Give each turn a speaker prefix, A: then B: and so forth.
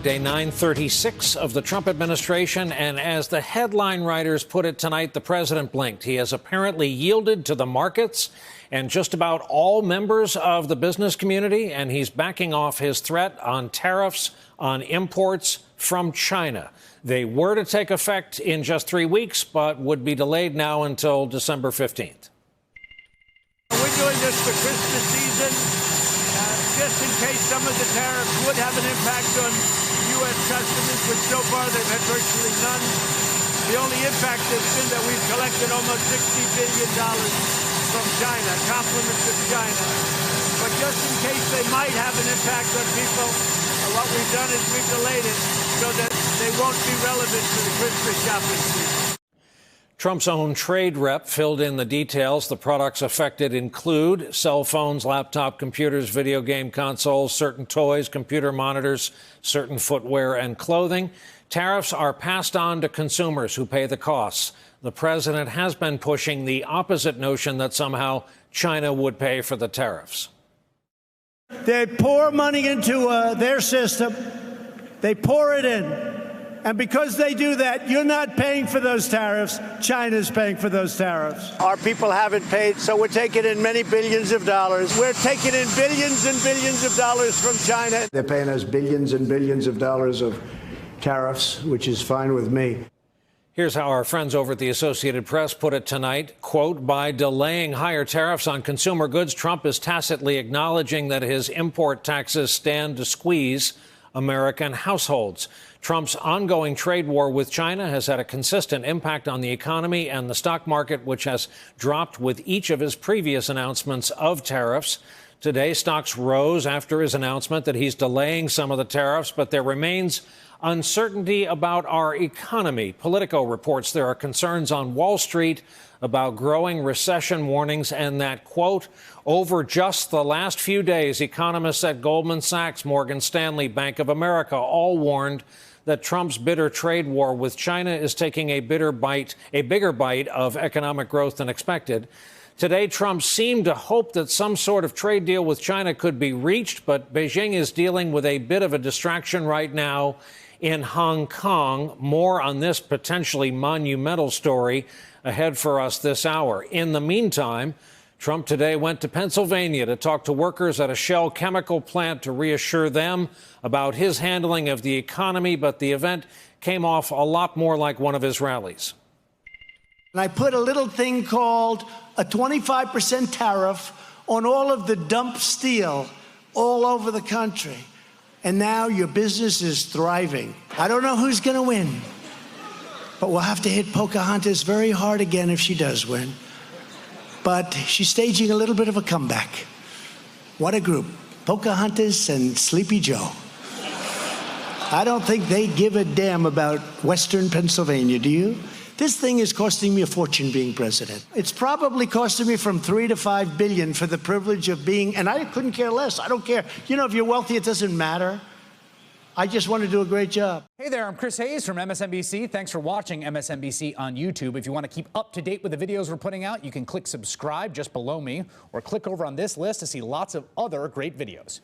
A: day 936 of the Trump administration, and as the headline writers put it tonight, the president blinked. He has apparently yielded to the markets and just about all members of the business community, and he's backing off his threat on tariffs on imports from China. They were to take effect in just 3 weeks, but would be delayed now until December 15th.
B: We're doing this for Christmas season, just in case some of the tariffs would have an impact on U.S. customers, which so far they've had virtually none. The only impact has been that we've collected almost $60 billion from China, compliments of China. But just in case they might have an impact on people, what we've done is we've delayed it so that they won't be relevant to the Christmas shopping season.
A: Trump's own trade rep filled in the details. The products affected include cell phones, laptop computers, video game consoles, certain toys, computer monitors, certain footwear and clothing. Tariffs are passed on to consumers who pay the costs. The president has been pushing the opposite notion that somehow China would pay for the tariffs.
C: They pour money into their system. They pour it in. And because they do that, you're not paying for those tariffs. China's paying for those tariffs.
B: Our people haven't paid, so we're taking in many billions of dollars. We're taking in billions and billions of dollars from China.
C: They're paying us billions and billions of dollars of tariffs, which is fine with me.
A: Here's how our friends over at the Associated Press put it tonight. Quote, by delaying higher tariffs on consumer goods, Trump is tacitly acknowledging that his import taxes stand to squeeze American households. Trump's ongoing trade war with China has had a consistent impact on the economy and the stock market, which has dropped with each of his previous announcements of tariffs. Today, stocks rose after his announcement that he's delaying some of the tariffs, but there remains uncertainty about our economy. Politico reports there are concerns on Wall Street about growing recession warnings and that, quote, over just the last few days, economists at Goldman Sachs, Morgan Stanley, Bank of America all warned that Trump's bitter trade war with China is taking a bigger bite of economic growth than expected. Today, Trump seemed to hope that some sort of trade deal with China could be reached, but Beijing is dealing with a bit of a distraction right now in Hong Kong. More on this potentially monumental story ahead for us this hour. In the meantime, Trump today went to Pennsylvania to talk to workers at a Shell chemical plant to reassure them about his handling of the economy, but the event came off a lot more like one of his rallies.
C: And I put a little thing called a 25% tariff on all of the dump steel all over the country. And now your business is thriving. I don't know who's going to win, but we'll have to hit Pocahontas very hard again if she does win. But she's staging a little bit of a comeback. What a group. Pocahontas and Sleepy Joe. I don't think they give a damn about Western Pennsylvania, do you? This thing is costing me a fortune being president. It's probably costing me from $3 to $5 billion for the privilege of being, and I couldn't care less. I don't care. You know, if you're wealthy, it doesn't matter. I just want to do a great job.
D: Hey there, I'm Chris Hayes from MSNBC. Thanks for watching MSNBC on YouTube. If you want to keep up to date with the videos we're putting out, you can click subscribe just below me or click over on this list to see lots of other great videos.